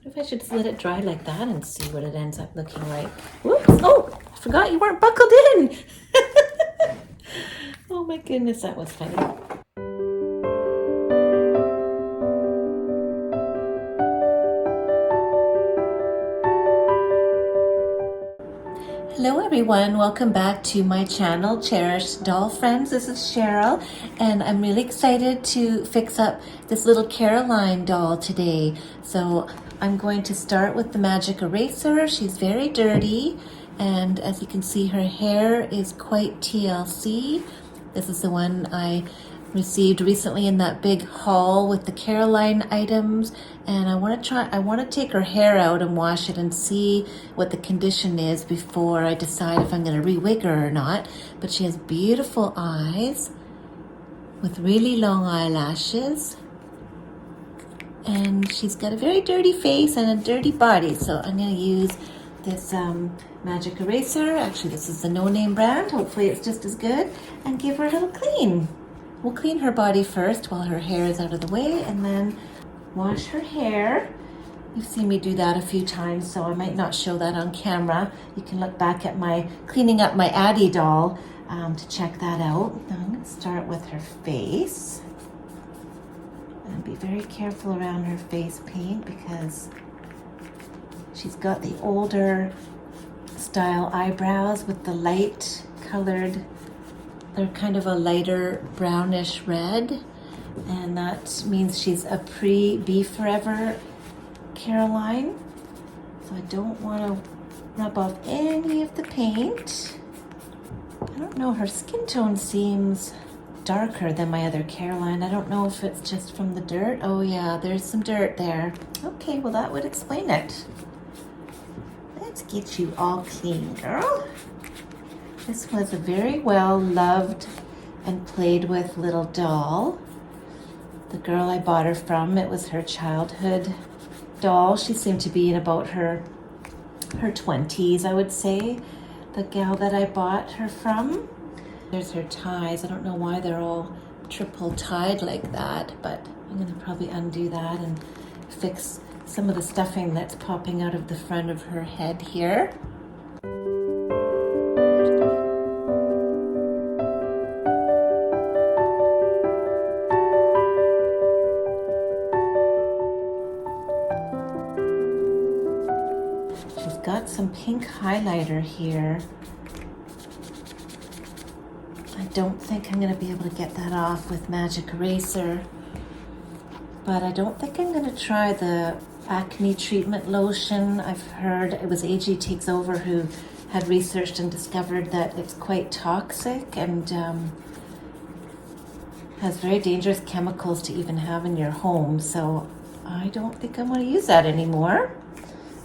If I should just let it dry like that and see what it ends up looking like. Whoops! Oh, I forgot you weren't buckled in. Oh my goodness, that was funny. Hello everyone, welcome back to my channel, Cherished Doll Friends. This is Cheryl, and I'm really excited to fix up this little Caroline doll today. So I'm going to start with the magic eraser. She's very dirty, and as you can see, her hair is quite TLC. This is the one I received recently in that big haul with the Caroline items, and I want to take her hair out and wash it and see what the condition is before I decide if I'm going to re-wig her or not. But she has beautiful eyes with really long eyelashes, and she's got a very dirty face and a dirty body, so I'm going to use this magic eraser. Actually, this is the no-name brand. Hopefully it's just as good, and give her a little clean. We'll clean her body first while her hair is out of the way, and then wash her hair. You've seen me do that a few times, so I might not show that on camera. You can look back at my cleaning up my Addie doll to check that out. Now I'm going to start with her face. And be very careful around her face paint because she's got the older style eyebrows with the light colored. They're kind of a lighter brownish red, and that means she's a pre-Be Forever Caroline. So I don't want to rub off any of the paint. I don't know, her skin tone seems darker than my other Caroline. I don't know if it's just from the dirt. Oh yeah, there's some dirt there. Okay, well that would explain it. Let's get you all clean, girl. This was a very well loved and played with little doll. The girl I bought her from, it was her childhood doll. She seemed to be in about her 20s, I would say, the gal that I bought her from. There's her ties. I don't know why they're all triple tied like that, but I'm gonna probably undo that and fix some of the stuffing that's popping out of the front of her head here. She's got some pink highlighter here. I don't think I'm going to be able to get that off with magic eraser, but I don't think I'm going to try the acne treatment lotion. I've heard it was AG Takes Over who had researched and discovered that it's quite toxic and has very dangerous chemicals to even have in your home, so I don't think I want to use that anymore.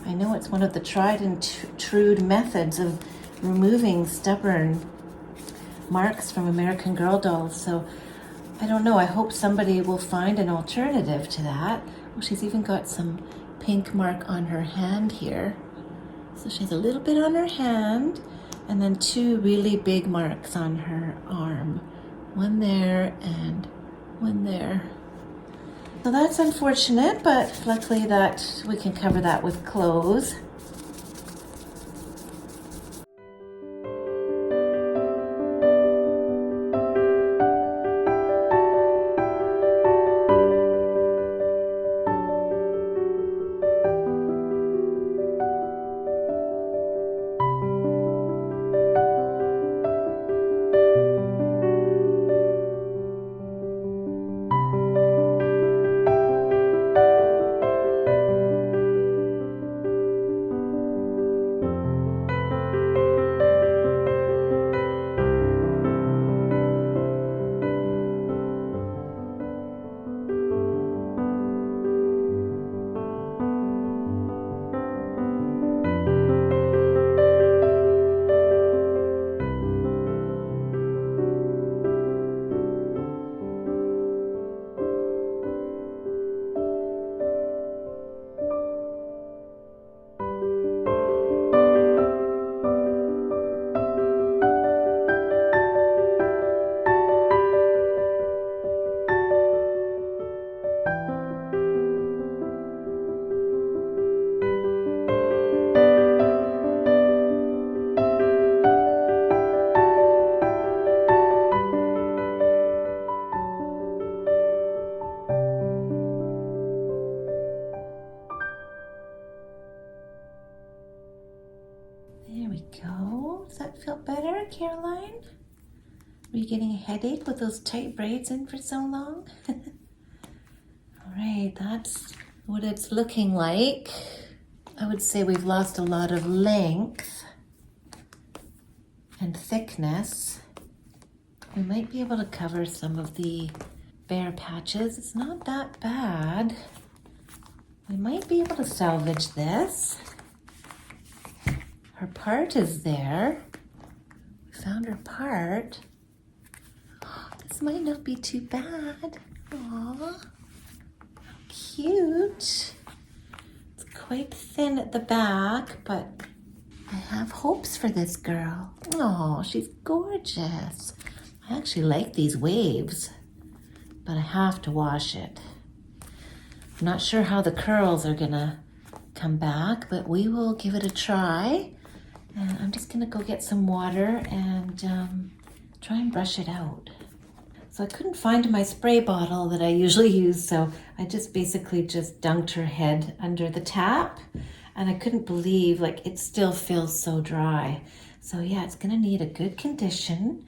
I know it's one of the tried and true methods of removing stubborn marks from American Girl dolls, so I don't know. I hope somebody will find an alternative to that. Oh, she's even got some pink mark on her hand here. So she has a little bit on her hand, and then two really big marks on her arm. One there and one there. So that's unfortunate, but luckily that we can cover that with clothes. Caroline? Were you getting a headache with those tight braids in for so long? All right, that's what it's looking like. I would say we've lost a lot of length and thickness. We might be able to cover some of the bare patches. It's not that bad. We might be able to salvage this. Her part is there. We found her part. This might not be too bad. Aww, how cute. It's quite thin at the back, but I have hopes for this girl. Oh, she's gorgeous. I actually like these waves, but I have to wash it. I'm not sure how the curls are gonna come back, but we will give it a try. And I'm just gonna go get some water and try and brush it out. So I couldn't find my spray bottle that I usually use, so I just basically just dunked her head under the tap, and I couldn't believe, like, it still feels so dry. So yeah, it's gonna need a good condition,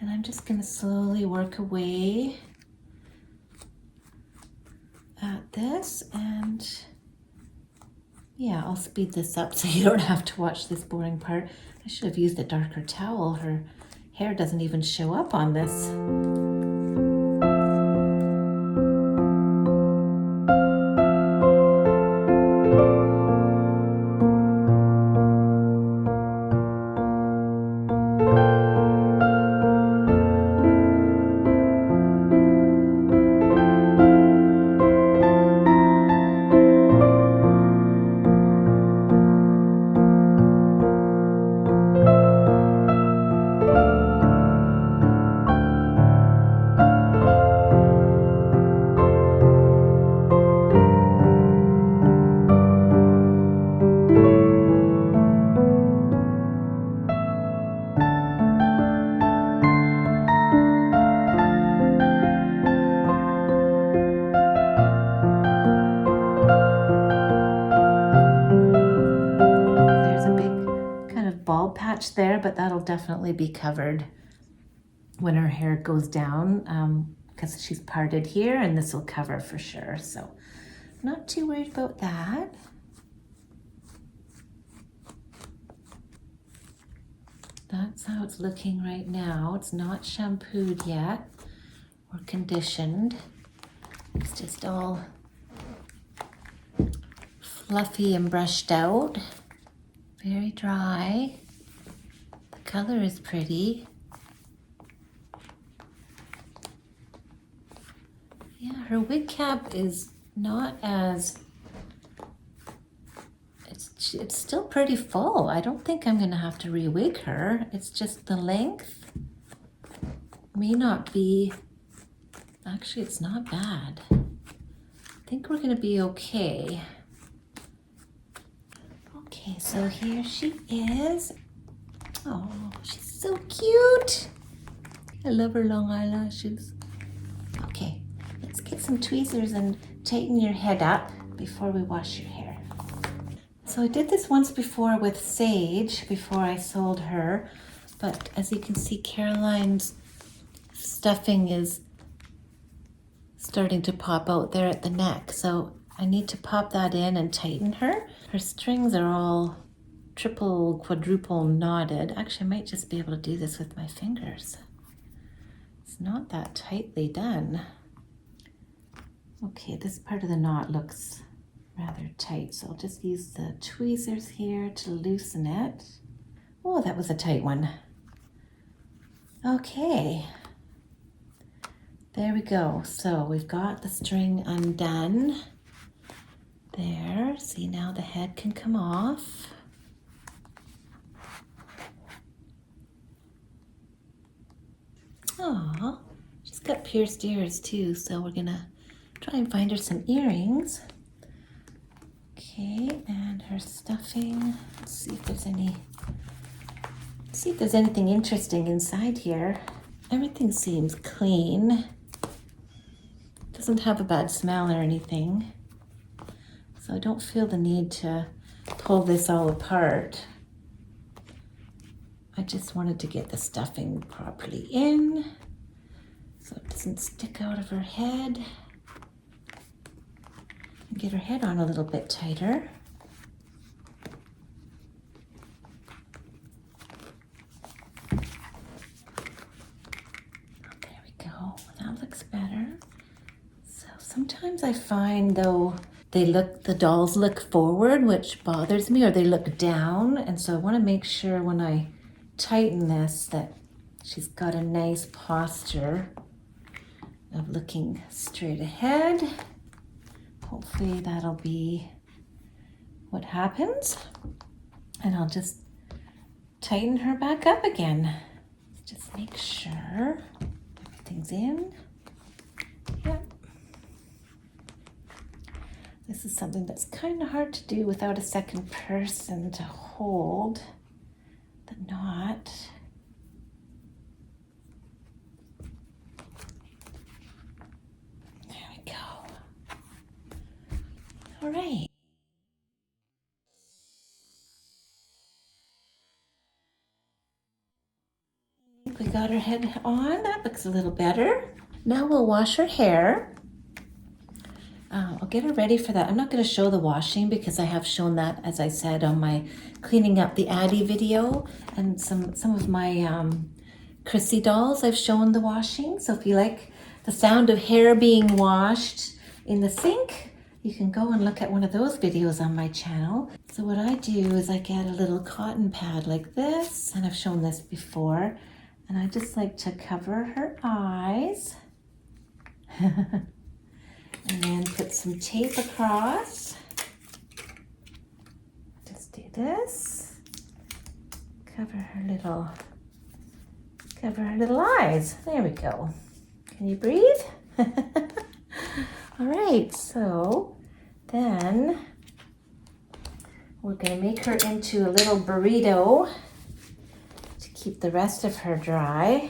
and I'm just gonna slowly work away at this, and yeah, I'll speed this up so you don't have to watch this boring part. I should have used a darker towel. Her hair doesn't even show up on this. Bald patch there, but that'll definitely be covered when her hair goes down because she's parted here, and this will cover for sure. So not too worried about that. That's how it's looking right now. It's not shampooed yet or conditioned. It's just all fluffy and brushed out. Very dry. The color is pretty. Yeah, her wig cap is not as, it's still pretty full. I don't think I'm gonna have to re-wig her. It's just the length may not be, actually it's not bad. I think we're gonna be okay. Okay, so here she is. Oh, she's so cute. I love her long eyelashes. Okay, let's get some tweezers and tighten your head up before we wash your hair. So I did this once before with Sage before I sold her, but as you can see, Caroline's stuffing is starting to pop out there at the neck. So I need to pop that in and tighten her. Her strings are all triple, quadruple knotted. Actually, I might just be able to do this with my fingers. It's not that tightly done. Okay, this part of the knot looks rather tight, so I'll just use the tweezers here to loosen it. Oh, that was a tight one. Okay. There we go. So we've got the string undone. There, see, now the head can come off. Aw, she's got pierced ears too, so we're gonna try and find her some earrings. Okay, and her stuffing. Let's see if there's anything interesting inside here. Everything seems clean. Doesn't have a bad smell or anything. So I don't feel the need to pull this all apart. I just wanted to get the stuffing properly in so it doesn't stick out of her head. And get her head on a little bit tighter. There we go, that looks better. So sometimes I find though, the dolls look forward, which bothers me, or they look down. And so I want to make sure when I tighten this that she's got a nice posture of looking straight ahead. Hopefully that'll be what happens. And I'll just tighten her back up again. Just make sure everything's in. Yep. This is something that's kind of hard to do without a second person to hold the knot. There we go. All right. We got her head on. That looks a little better. Now we'll wash her hair. I'll get her ready for that. I'm not going to show the washing because I have shown that, as I said, on my cleaning up the Addie video, and some of my Chrissy dolls I've shown the washing. So if you like the sound of hair being washed in the sink, you can go and look at one of those videos on my channel. So what I do is I get a little cotton pad like this, and I've shown this before, and I just like to cover her eyes. And then put some tape across. Just do this. Cover her little eyes. There we go. Can you breathe? All right, so then we're gonna make her into a little burrito to keep the rest of her dry.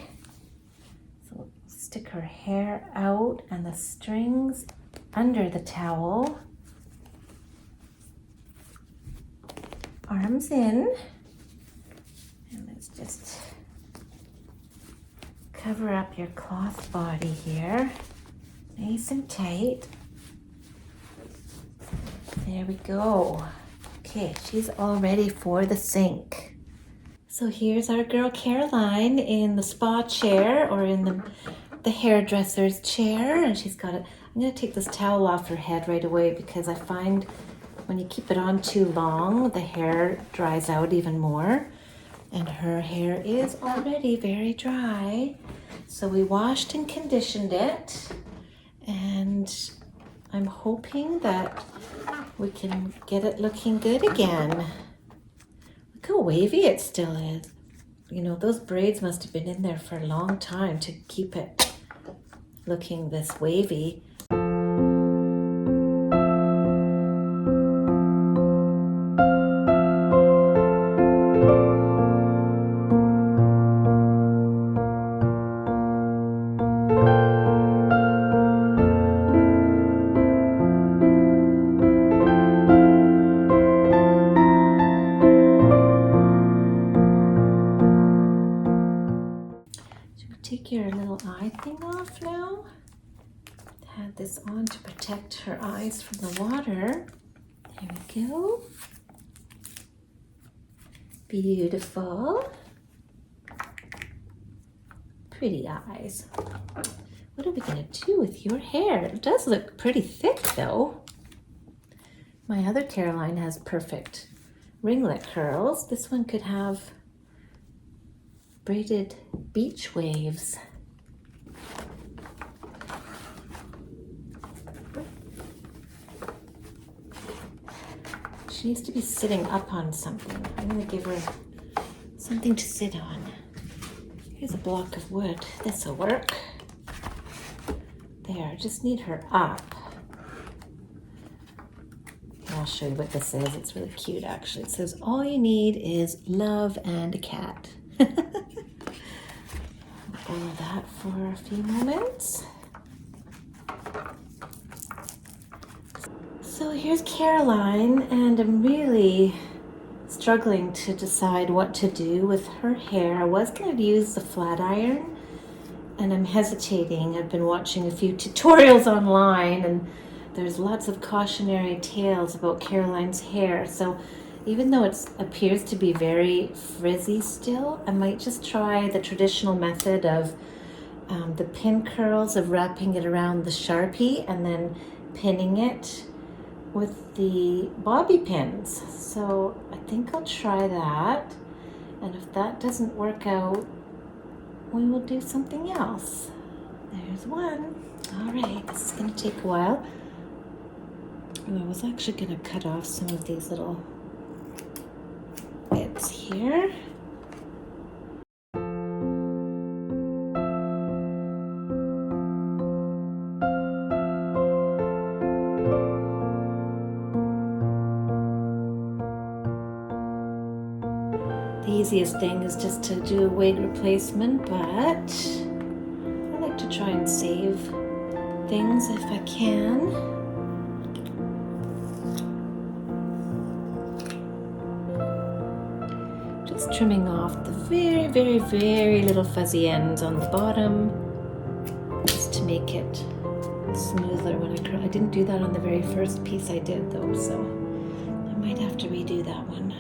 So we'll stick her hair out and the strings under the towel, arms in, and let's just cover up your cloth body here, nice and tight. There we go. Okay, she's all ready for the sink. So here's our girl Caroline in the spa chair, or in the hairdresser's chair, and she's got it. I'm going to take this towel off her head right away because I find when you keep it on too long, the hair dries out even more. And her hair is already very dry. So we washed and conditioned it. And I'm hoping that we can get it looking good again. Look how wavy it still is. You know, those braids must have been in there for a long time to keep it looking this wavy. Take your little eye thing off now. Had this on to protect her eyes from the water. There we go. Beautiful. Pretty eyes. What are we going to do with your hair? It does look pretty thick though. My other Caroline has perfect ringlet curls. This one could have braided beach waves. She needs to be sitting up on something. I'm going to give her something to sit on. Here's a block of wood. This will work. There, just need her up. I'll show you what this is. It's really cute actually. It says all you need is love and a cat. Boil that for a few moments. So here's Caroline, and I'm really struggling to decide what to do with her hair. I was going to use the flat iron, and I'm hesitating. I've been watching a few tutorials online, and there's lots of cautionary tales about Caroline's hair. So even though it appears to be very frizzy still, I might just try the traditional method of the pin curls, of wrapping it around the Sharpie and then pinning it with the bobby pins. So I think I'll try that, and if that doesn't work out, we will do something else. There's one. All right, this is going to take a while. And I was actually going to cut off some of these little bits here. The easiest thing is just to do a wig replacement, but I like to try and save things if I can. Just trimming off the very, very, very little fuzzy ends on the bottom, just to make it smoother when I curl. I didn't do that on the very first piece I did though, so I might have to redo that one.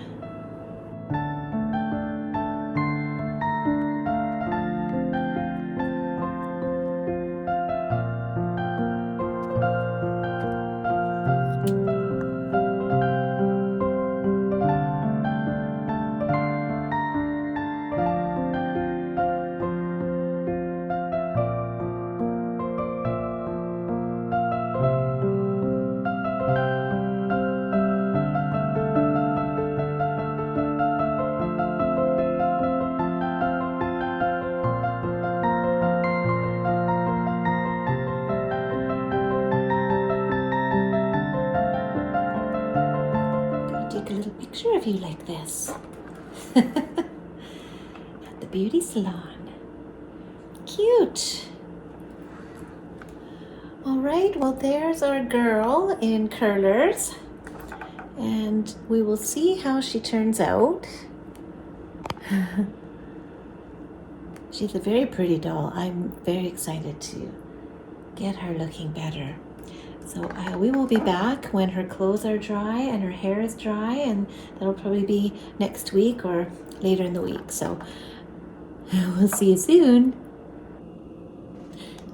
Take a little picture of you like this at the beauty salon. Cute. All right, well, there's our girl in curlers, and we will see how she turns out. She's a very pretty doll. I'm very excited to get her looking better. So we will be back when her clothes are dry and her hair is dry, and that'll probably be next week or later in the week. So we'll see you soon.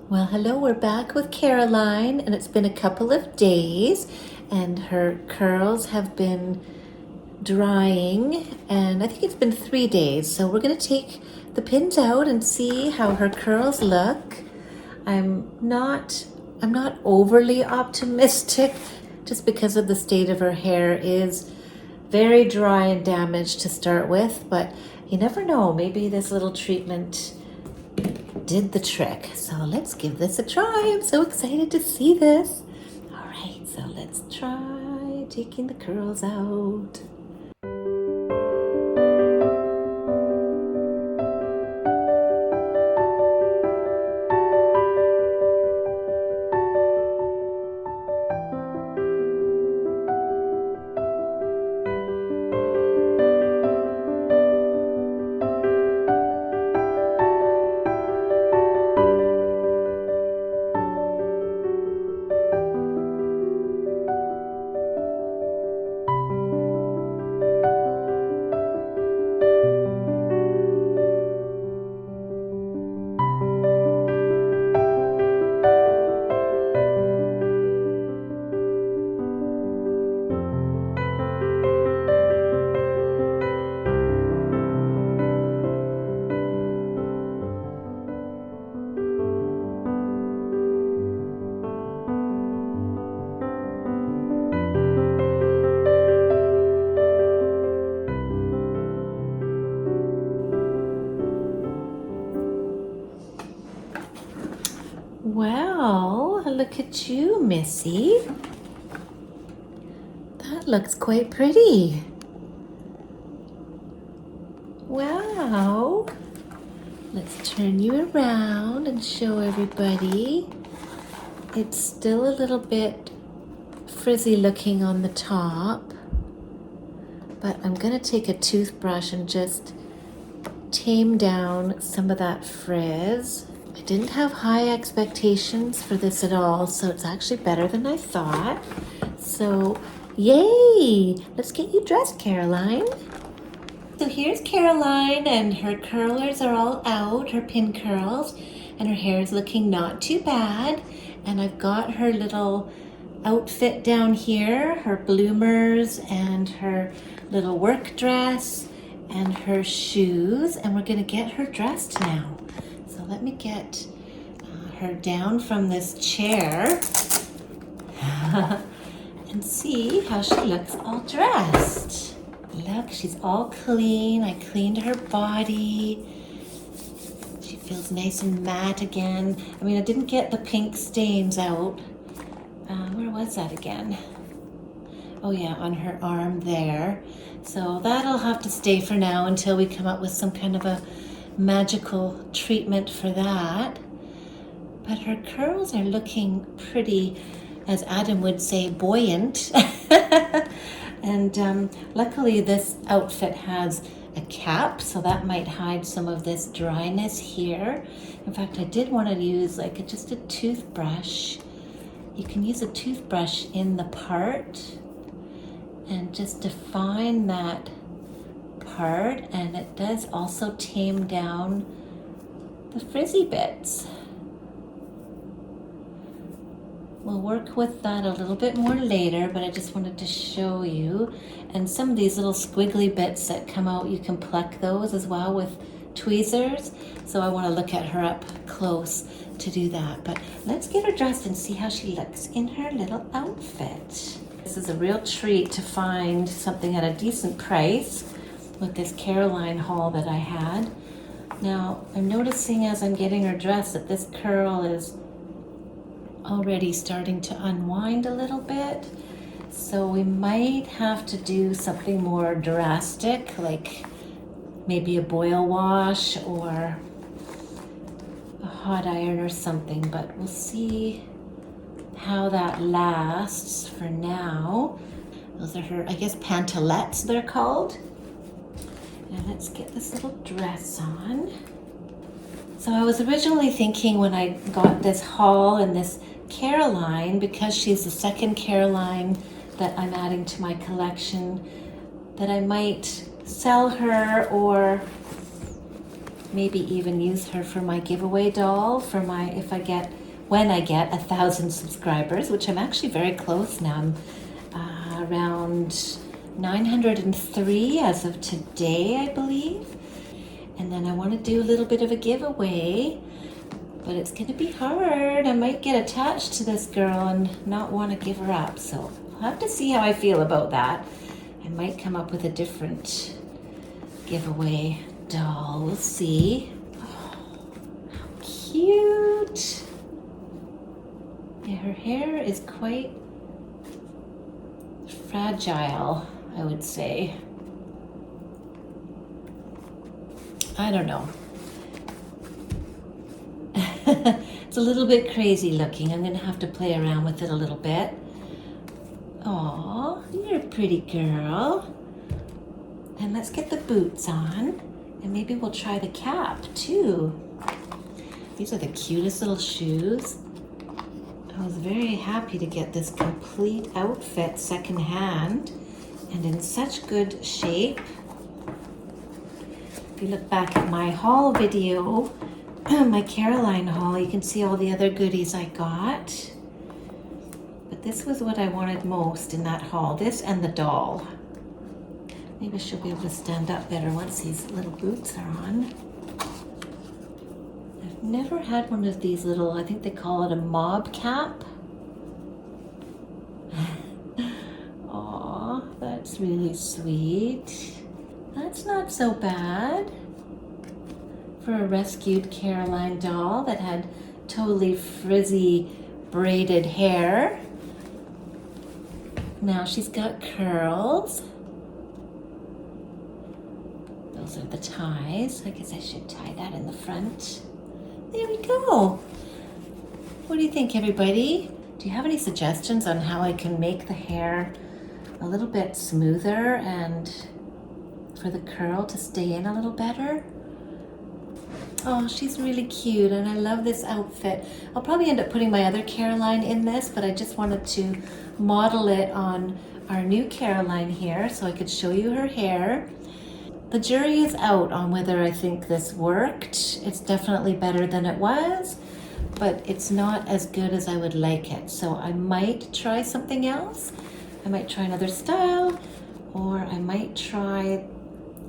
Well, hello, we're back with Caroline, and it's been a couple of days, and her curls have been drying, and I think it's been 3 days. So we're going to take the pins out and see how her curls look. I'm not overly optimistic, just because of the state of her hair is very dry and damaged to start with, but you never know, maybe this little treatment did the trick. So let's give this a try. I'm so excited to see this. All right, so let's try taking the curls out. Well, look at you, Missy. That looks quite pretty. Wow. Let's turn you around and show everybody. It's still a little bit frizzy looking on the top, But I'm gonna take a toothbrush and just tame down some of that frizz. I didn't have high expectations for this at all, so it's actually better than I thought. So, yay! Let's get you dressed, Caroline. So here's Caroline, and her curlers are all out, her pin curls, and her hair is looking not too bad. And I've got her little outfit down here, her bloomers and her little work dress and her shoes, and we're gonna get her dressed now. So let me get her down from this chair and see how she looks all dressed. Look, she's all clean. I cleaned her body. She feels nice and matte again. I mean, I didn't get the pink stains out. Where was that again? Oh yeah, on her arm there. So that'll have to stay for now until we come up with some kind of a magical treatment for that. But her curls are looking pretty, as Adam would say, buoyant. And luckily this outfit has a cap, so that might hide some of this dryness here. In fact, I did want to use like just a toothbrush. You can use a toothbrush in the part and just define that part, and it does also tame down the frizzy bits. We'll work with that a little bit more later, but I just wanted to show you. And some of these little squiggly bits that come out, you can pluck those as well with tweezers. So I want to look at her up close to do that. But let's get her dressed and see how she looks in her little outfit. This is a real treat to find something at a decent price with this Caroline haul that I had. Now, I'm noticing as I'm getting her dressed that this curl is already starting to unwind a little bit. So we might have to do something more drastic, like maybe a boil wash or a hot iron or something, but we'll see how that lasts for now. Those are her, I guess, pantalettes they're called. Now let's get this little dress on. So I was originally thinking when I got this haul and this Caroline, because she's the second Caroline that I'm adding to my collection, that I might sell her or maybe even use her for my giveaway doll for my, when I get 1,000 subscribers, which I'm actually very close now. I'm around 903 as of today, I believe. And then I want to do a little bit of a giveaway, but it's going to be hard. I might get attached to this girl and not want to give her up. So I'll have to see how I feel about that. I might come up with a different giveaway doll. We'll see. Oh, how cute. Yeah, her hair is quite fragile, I would say. I don't know. It's a little bit crazy looking. I'm going to have to play around with it a little bit. Aw, you're a pretty girl. And let's get the boots on. And maybe we'll try the cap too. These are the cutest little shoes. I was very happy to get this complete outfit secondhand and in such good shape. If you look back at my haul video, my Caroline haul, you can see all the other goodies I got. But this was what I wanted most in that haul, this and the doll. Maybe she'll be able to stand up better once these little boots are on. I've never had one of these little, I think they call it a mob cap. Aw, that's really sweet. That's not so bad for a rescued Caroline doll that had totally frizzy braided hair. Now she's got curls. Those are the ties. I guess I should tie that in the front. There we go. What do you think, everybody? Do you have any suggestions on how I can make the hair a little bit smoother and for the curl to stay in a little better. Oh, she's really cute, and I love this outfit. I'll probably end up putting my other Caroline in this, but I just wanted to model it on our new Caroline here so I could show you her hair. The jury is out on whether I think this worked. It's definitely better than it was, but it's not as good as I would like it. So I might try something else. I might try another style, or I might try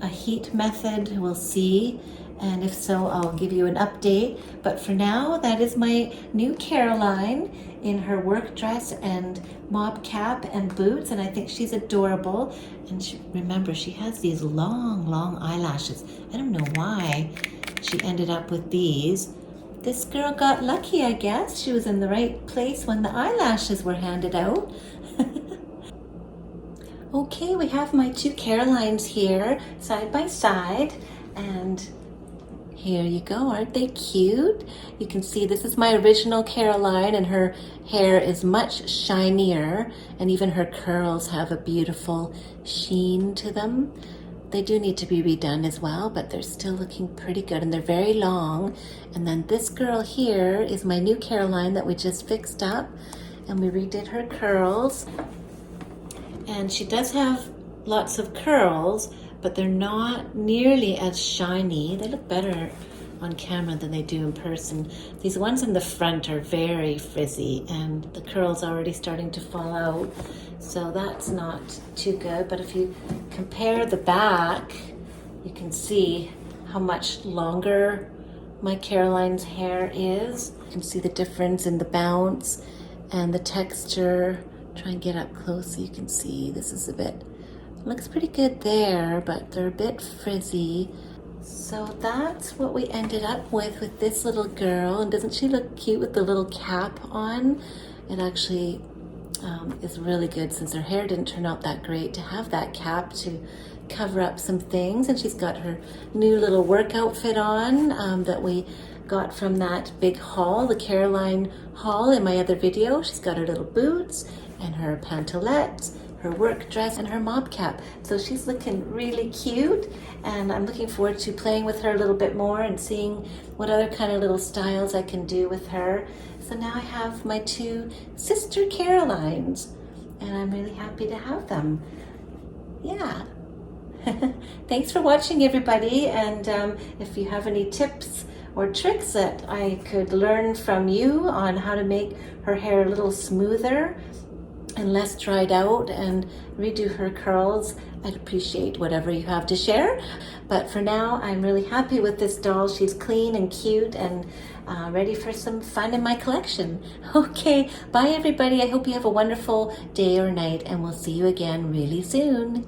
a heat method. We'll see. And if so, I'll give you an update. But for now, that is my new Caroline in her work dress and mob cap and boots. And I think she's adorable. And remember, she has these long, long eyelashes. I don't know why she ended up with these. This girl got lucky, I guess. She was in the right place when the eyelashes were handed out. Okay, we have my two Carolines here side by side. And here you go, aren't they cute? You can see this is my original Caroline, and her hair is much shinier, and even her curls have a beautiful sheen to them. They do need to be redone as well, but they're still looking pretty good, and they're very long. And then this girl here is my new Caroline that we just fixed up, and we redid her curls. And she does have lots of curls, but they're not nearly as shiny. They look better on camera than they do in person. These ones in the front are very frizzy, and the curl's already starting to fall out, so that's not too good. But if you compare the back, you can see how much longer my Caroline's hair is. You can see the difference in the bounce and the texture. Try and get up close so you can see. This is a bit, looks pretty good there, but they're a bit frizzy. So that's what we ended up with this little girl. And doesn't she look cute with the little cap on? It actually is really good, since her hair didn't turn out that great, to have that cap to cover up some things. And she's got her new little work outfit on that we got from that big haul, the Caroline haul in my other video. She's got her little boots and her pantalettes, her work dress, and her mob cap. So she's looking really cute, and I'm looking forward to playing with her a little bit more and seeing what other kind of little styles I can do with her. So now I have my two sister Carolines, and I'm really happy to have them. Yeah. Thanks for watching, everybody, and if you have any tips or tricks that I could learn from you on how to make her hair a little smoother and less dried out and redo her curls, I'd appreciate whatever you have to share. But for now, I'm really happy with this doll. She's clean and cute and ready for some fun in my collection. Okay, bye everybody. I hope you have a wonderful day or night, and we'll see you again really soon.